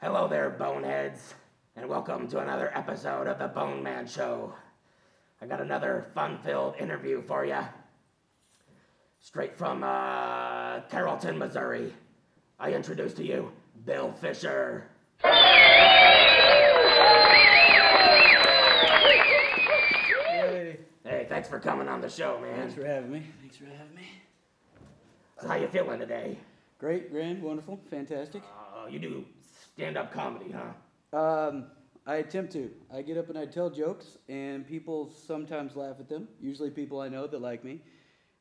Hello there, boneheads, and welcome to another episode of the Bone Man Show. I got another fun-filled interview for you. Straight from Carrollton, Missouri. I introduce to you Bill Fisher. Yay. Hey, thanks for coming on the show, man. Thanks for having me. So how you feeling today? Great, grand, wonderful, fantastic. You do stand-up comedy, huh? I attempt to. I get up and I tell jokes, and people sometimes laugh at them. Usually people I know that like me.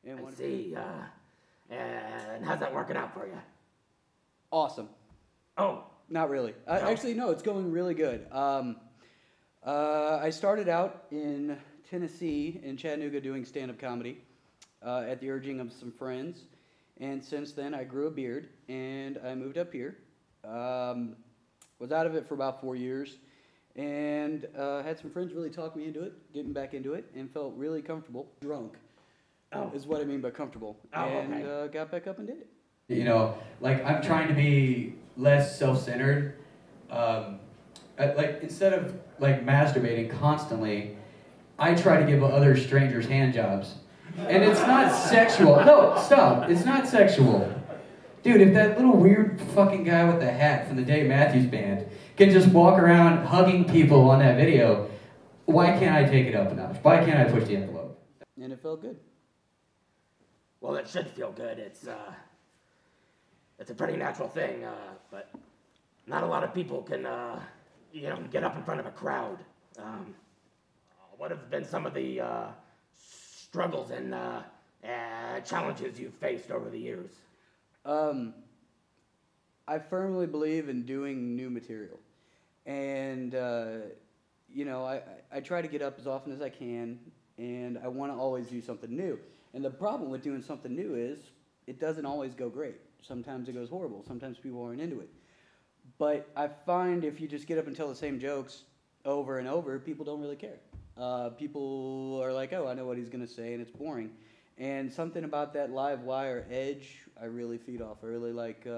And I see. And how's that working out for you? Awesome. Oh. Not really. No. Actually, no, it's going really good. I started out in Tennessee, in Chattanooga, doing stand-up comedy at the urging of some friends. And since then, I grew a beard, and I moved up here. Was out of it for about 4 years, and had some friends really talk me into it, getting back into it, and felt really comfortable. Drunk is what I mean by comfortable. Okay. Got back up and did it. You know, like, I'm trying to be less self-centered. Like, instead of, like, masturbating constantly, I try to give other strangers hand jobs. And it's not sexual. No, stop. It's not sexual. Dude, if that little weird fucking guy with the hat from the Dave Matthews Band can just walk around hugging people on that video, why can't I take it up a notch? Why can't I push the envelope? And it felt good. Well, it should feel good. It's a pretty natural thing, but not a lot of people can, get up in front of a crowd. What have been some of the struggles and challenges you've faced over the years? I firmly believe in doing new material. And, I try to get up as often as I can, and I want to always do something new. And the problem with doing something new is it doesn't always go great. Sometimes it goes horrible. Sometimes people aren't into it. But I find if you just get up and tell the same jokes over and over, people don't really care. People are like, oh, I know what he's going to say, and it's boring. And something about that live wire edge, I really feed off. I really like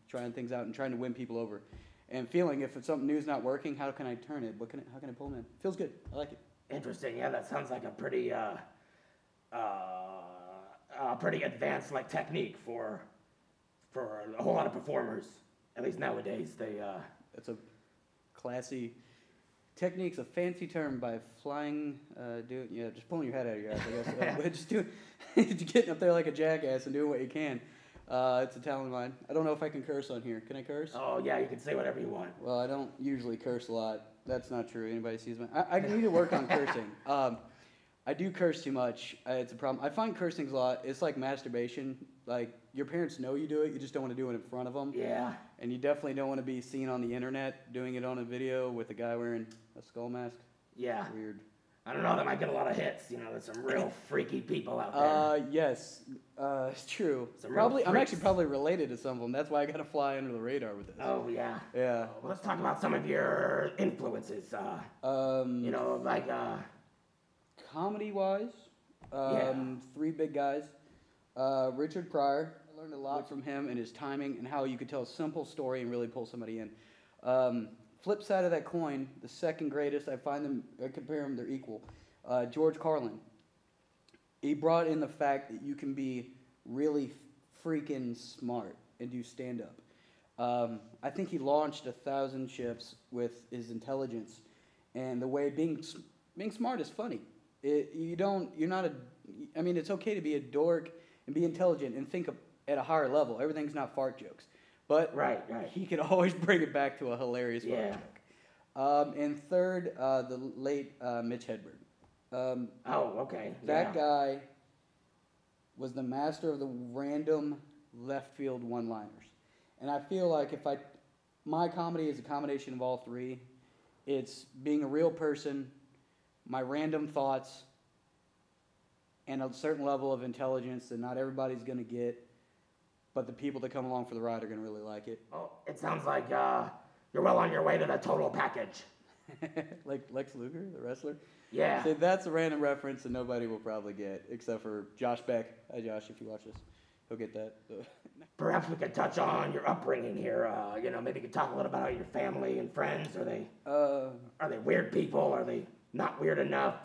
trying things out and trying to win people over. And feeling if something new is not working, how can I turn it? How can I pull them in? Feels good. I like it. Interesting. Yeah, that sounds like a pretty advanced technique for a whole lot of performers. At least nowadays, That's a classy. Technique's a fancy term by flying, just pulling your head out of your ass, I guess. Just getting up there like a jackass and doing what you can. It's a talent of mine. I don't know if I can curse on here. Can I curse? Oh, yeah, you can say whatever you want. Well, I don't usually curse a lot. That's not true. Anybody sees me. I need to work on cursing. I do curse too much. It's a problem. I find cursing's a lot. It's like masturbation. Like, your parents know you do it. You just don't want to do it in front of them. Yeah. And you definitely don't want to be seen on the internet doing it on a video with a guy wearing a skull mask. Yeah. Weird. I don't know. That might get a lot of hits. There's some real freaky people out there. Yes. It's true. I'm actually probably related to some of them. That's why I got to fly under the radar with this. Oh, yeah. Yeah. Well, let's talk about some of your influences. Comedy-wise, three big guys. Richard Pryor. I learned a lot from him and his timing and how you could tell a simple story and really pull somebody in. Flip side of that coin, the second greatest, I compare them, they're equal. George Carlin. He brought in the fact that you can be really freaking smart and do stand-up. I think he launched 1,000 ships with his intelligence and the way being smart is funny. It's okay to be a dork and be intelligent and think at a higher level. Everything's not fart jokes. But right. He could always bring it back to a hilarious fart joke. And third, the late Mitch Hedberg. Okay. That guy was the master of the random left field one-liners. And I feel like my comedy is a combination of all three. It's being a real person, my random thoughts, and a certain level of intelligence that not everybody's going to get, but the people that come along for the ride are going to really like it. Oh, it sounds like you're well on your way to the total package. Like Lex Luger, the wrestler? Yeah. So that's a random reference that nobody will probably get, except for Josh Beck. Hi, Josh, if you watch this. he'll get that. Perhaps we could touch on your upbringing here. Maybe you could talk a little about your family and friends. Are they weird people? Are they not weird enough?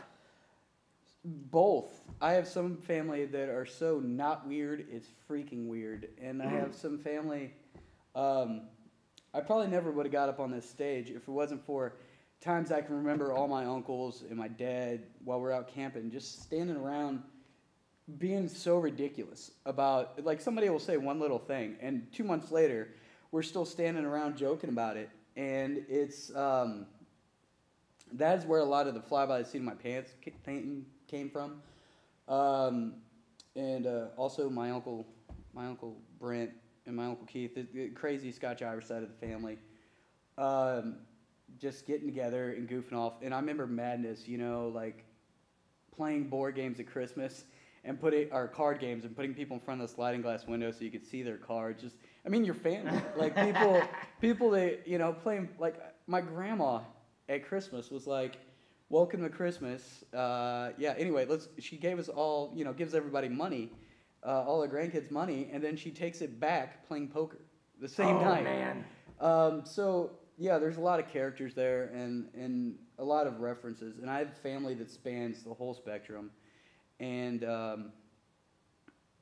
Both. I have some family that are so not weird, it's freaking weird. And I have some family, I probably never would have got up on this stage if it wasn't for times I can remember all my uncles and my dad while we're out camping, just standing around being so ridiculous about, like, somebody will say one little thing, and 2 months later, we're still standing around joking about it. And it's, that's where a lot of the fly by the seat of my pants thing came from. Also my uncle Brent and my uncle Keith, the crazy Scotch-Irish side of the family, just getting together and goofing off. And I remember madness, like playing board games at Christmas and our card games and putting people in front of the sliding glass window so you could see their cards. Your family, like people that, playing, like my grandma at Christmas was like, welcome to Christmas. Anyway, she gave us all, gives everybody money, all the grandkids money, and then she takes it back playing poker the same night. Oh, man. There's a lot of characters there and a lot of references. And I have family that spans the whole spectrum. And,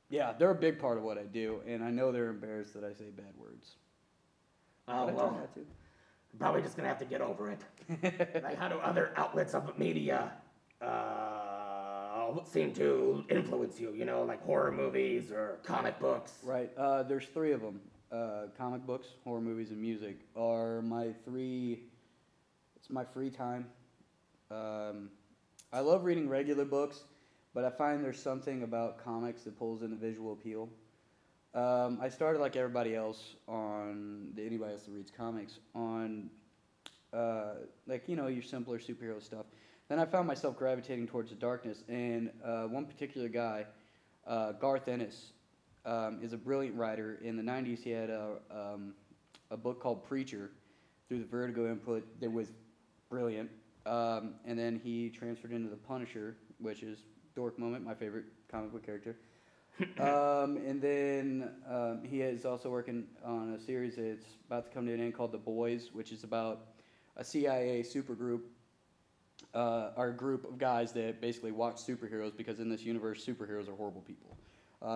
they're a big part of what I do. And I know they're embarrassed that I say bad words. Oh, well, I'm probably just going to have to get over it. Like, how do other outlets of media seem to influence you, like horror movies or comic books? Right. There's 3 of them. Comic books, horror movies, and music are my 3. It's my free time. I love reading regular books, but I find there's something about comics that pulls in the visual appeal. I started like everybody else anybody else that reads comics on, your simpler superhero stuff. Then I found myself gravitating towards the darkness, and one particular guy, Garth Ennis, is a brilliant writer. In the 90s, he had a book called Preacher through the Vertigo input that was brilliant. And then he transferred into The Punisher, which is dork moment, my favorite comic book character. And then he is also working on a series that's about to come to an end called The Boys, which is about a CIA supergroup, or a group of guys that basically watch superheroes because in this universe, superheroes are horrible people.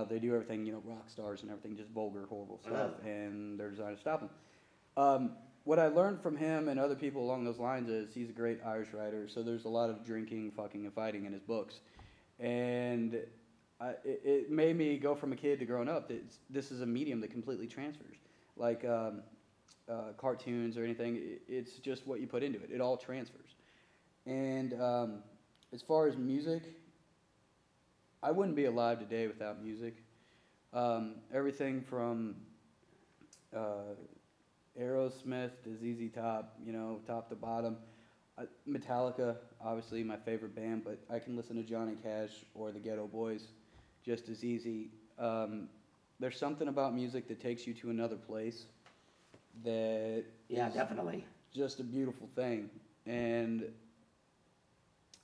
They do everything, rock stars and everything, just vulgar, horrible stuff, and they're designed to stop them. What I learned from him and other people along those lines is he's a great Irish writer, so there's a lot of drinking, fucking, and fighting in his books. And it made me go from a kid to growing up that this is a medium that completely transfers. Like cartoons or anything, it's just what you put into it. It all transfers. And as far as music, I wouldn't be alive today without music. Everything from Aerosmith to ZZ Top, top to bottom. Metallica, obviously my favorite band, but I can listen to Johnny Cash or the Ghetto Boys just as easy. There's something about music that takes you to another place that is definitely just a beautiful thing. And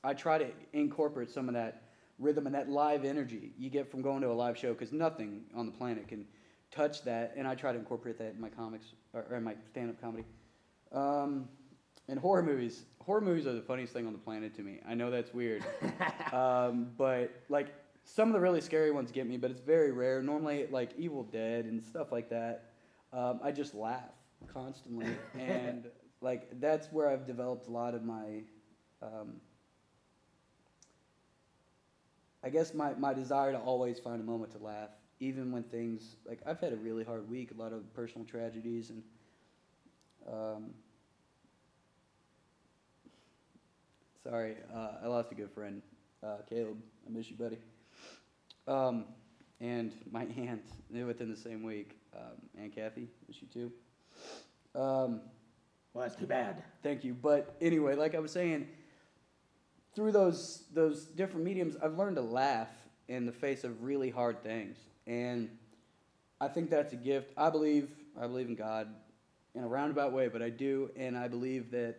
I try to incorporate some of that rhythm and that live energy you get from going to a live show, because nothing on the planet can touch that, and I try to incorporate that in my comics or in my stand-up comedy. And horror movies are the funniest thing on the planet to me. I know that's weird, but like some of the really scary ones get me, but it's very rare. Normally, like Evil Dead and stuff like that, I just laugh constantly, and like that's where I've developed a lot of my I guess my desire to always find a moment to laugh, even when things, like I've had a really hard week, a lot of personal tragedies, and sorry, I lost a good friend, Caleb. I miss you, buddy. And my aunt, within the same week, Aunt Kathy, miss you too. Well, that's too bad. Thank you. But anyway, like I was saying, through those different mediums, I've learned to laugh in the face of really hard things, and I think that's a gift. I believe in God in a roundabout way, but I do, and I believe that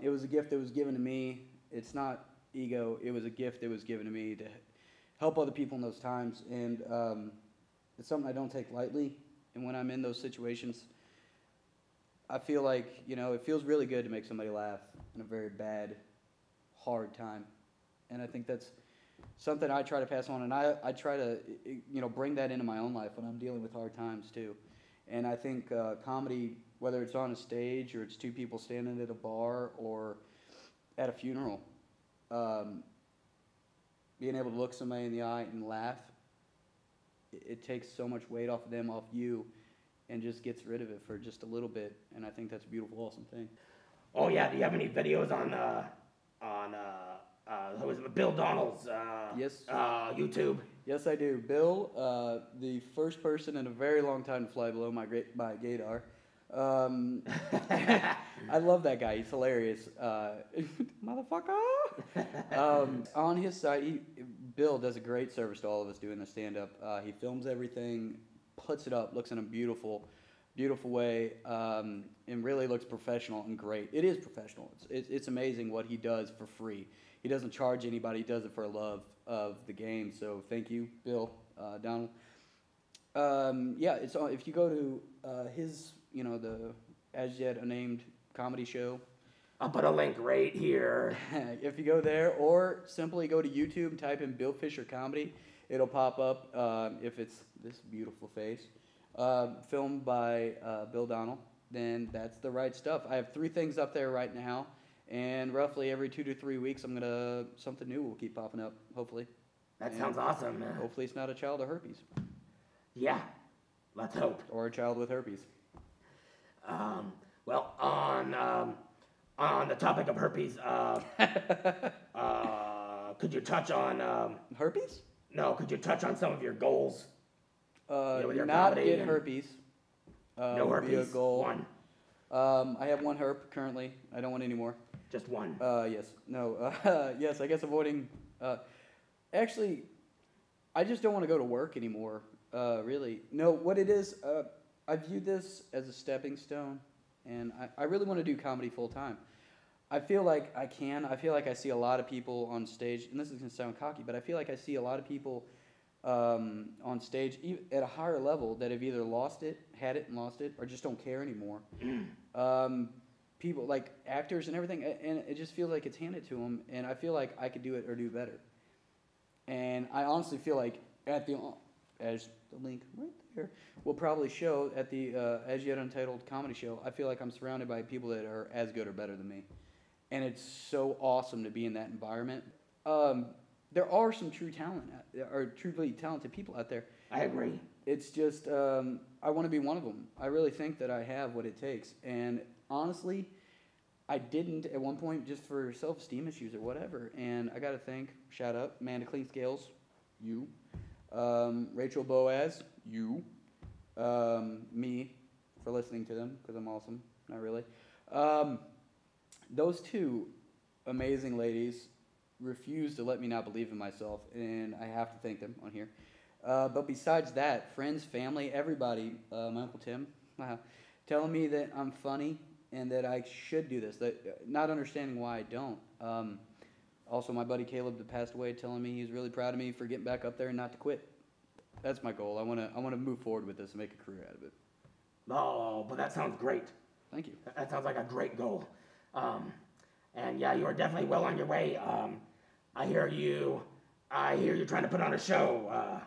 it was a gift that was given to me. It's not ego. It was a gift that was given to me to help other people in those times, and it's something I don't take lightly. And when I'm in those situations, I feel like, it feels really good to make somebody laugh in a very bad, hard time. And I think that's something I try to pass on. And I try to, bring that into my own life when I'm dealing with hard times too. And I think comedy, whether it's on a stage or it's two people standing at a bar or at a funeral, being able to look somebody in the eye and laugh, it takes so much weight off of them, off you, and just gets rid of it for just a little bit. And I think that's a beautiful, awesome thing. Oh yeah, do you have any videos on who was it, Bill Donald's Yes. YouTube? Yes, I do. Bill, the first person in a very long time to fly below my gaydar. I love that guy. He's hilarious. Motherfucker! On his site, Bill does a great service to all of us doing the stand-up. He films everything, puts it up, looks in a beautiful, beautiful way, and really looks professional and great. It is professional. It's amazing what he does for free. He doesn't charge anybody. He does it for love of the game. So thank you, Bill, Donald. It's if you go to his, the as yet unnamed comedy show. I'll put a link right here. If you go there, or simply go to YouTube and type in Bill Fisher Comedy, it'll pop up. If it's this beautiful face, filmed by Bill Donald, then that's the right stuff. I have 3 things up there right now. And roughly every 2 to 3 weeks, something new will keep popping up, hopefully. That sounds awesome, man. Hopefully it's not a child of herpes. Yeah, let's hope. Or a child with herpes. Well, on the topic of herpes, could you touch on... herpes? No, could you touch on some of your goals? With your Not comedy get and- herpes. No would be a herpes, goal. one. I have 1 herp currently. I don't want any more. Just one. Yes. No. Yes, I guess avoiding... actually, I just don't want to go to work anymore, really. No, what it is, I view this as a stepping stone, and I really want to do comedy full time. I feel like I can. I feel like I see a lot of people on stage, and this is going to sound cocky, but I feel like I see a lot of people on stage at a higher level that have either had it and lost it, or just don't care anymore. People like actors and everything, and it just feels like it's handed to them, and I feel like I could do it or do better. And I honestly feel like as the link right there will probably show at the As Yet Untitled comedy show, I feel like I'm surrounded by people that are as good or better than me. And it's so awesome to be in that environment. There are some truly talented people out there. I agree. It's just, I want to be one of them. I really think that I have what it takes. And honestly, I didn't at one point just for self-esteem issues or whatever. And I got to thank, shout out, Amanda Clean Scales, you. Rachel Boaz, you. Me, for listening to them, because I'm awesome. Not really. Those 2 amazing ladies refused to let me not believe in myself, and I have to thank them on here. But besides that, friends, family, everybody, my Uncle Tim, telling me that I'm funny and that I should do this, not understanding why I don't. Also, my buddy Caleb that passed away telling me he's really proud of me for getting back up there and not to quit. That's my goal. I want to move forward with this and make a career out of it. Oh, but that sounds great. Thank you. That sounds like a great goal. And yeah, you are definitely well on your way. I hear you're trying to put on a show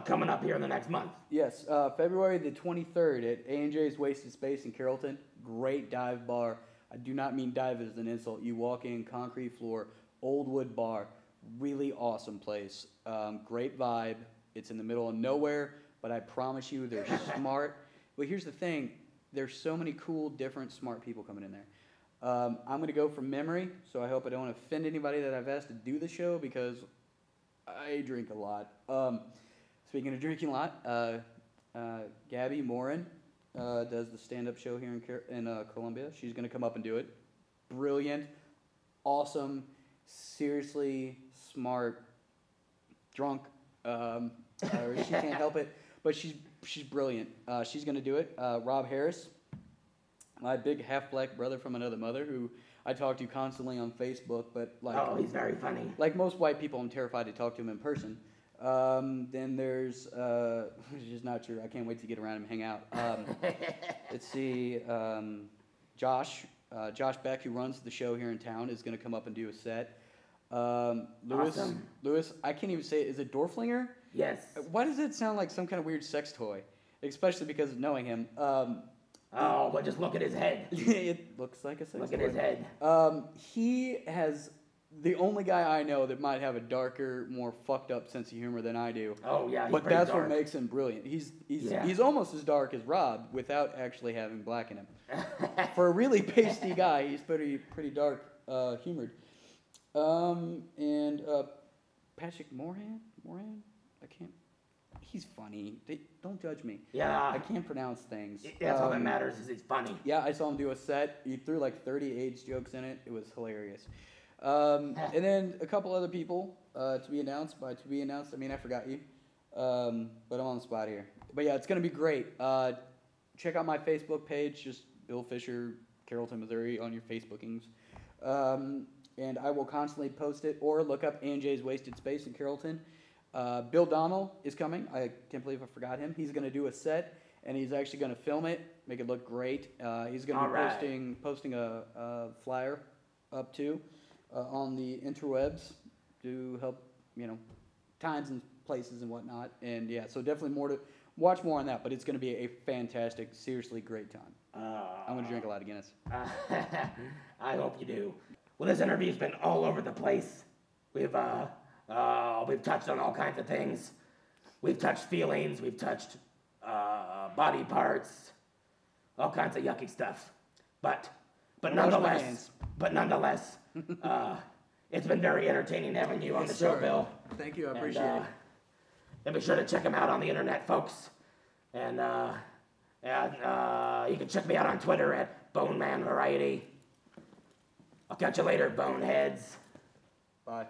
coming up here in the next month. Yes, February the 23rd at A&J's Wasted Space in Carrollton. Great dive bar. I do not mean dive as an insult. You walk in, concrete floor, old wood bar. Really awesome place. Great vibe. It's in the middle of nowhere, but I promise you they're smart. But here's the thing. There's so many cool, different, smart people coming in there. I'm going to go from memory, so I hope I don't offend anybody that I've asked to do the show because I drink a lot. Speaking of drinking a lot, Gabby Morin does the stand-up show here in Columbia. She's going to come up and do it. Brilliant, awesome, seriously smart, drunk. She can't help it, but she's brilliant. She's going to do it. Rob Harris, my big half-black brother from another mother, who I talk to constantly on Facebook, but like, oh, he's very funny. Like most white people, I'm terrified to talk to him in person. Then there's, which is not true. I can't wait to get around and hang out. Let's see. Josh Beck, who runs the show here in town, is going to come up and do a set. Lewis, I can't even say it. Is it Dorflinger? Yes. Why does it sound like some kind of weird sex toy? Especially because of knowing him. Well, just look at his head. It looks like a sex toy. Look at his head. He has the only guy I know that might have a darker, more fucked up sense of humor than I do. Oh yeah, but that's what makes him brilliant. He's almost as dark as Rob without actually having black in him. For a really pasty guy, he's pretty dark humored. And Patrick Moran, I can't. He's funny. Don't judge me. Yeah. I can't pronounce things. That's all that matters is he's funny. Yeah, I saw him do a set. He threw like 30 AIDS jokes in it. It was hilarious. And then a couple other people to be announced. By to be announced, I mean I forgot you. But I'm on the spot here. But yeah, it's going to be great. Check out my Facebook page, just Bill Fisher, Carrollton, Missouri, on your Facebookings. And I will constantly post it, or look up ANJ's Wasted Space in Carrollton. Bill Donnell is coming. I can't believe I forgot him. He's going to do a set, and he's actually going to film it, make it look great. He's going to be posting a flyer up too on the interwebs to help, times and places and whatnot. And yeah, so definitely watch more on that. But it's going to be a fantastic, seriously great time. I'm going to drink a lot of Guinness. I hope you do. Well, this interview's been all over the place. We've touched on all kinds of things. We've touched feelings. We've touched body parts, all kinds of yucky stuff. But nonetheless, it's been very entertaining having you on the show, Bill. Thank you. I appreciate it. And be sure to check him out on the internet, folks. And you can check me out on Twitter at Bone Man Variety. I'll catch you later, boneheads. Bye.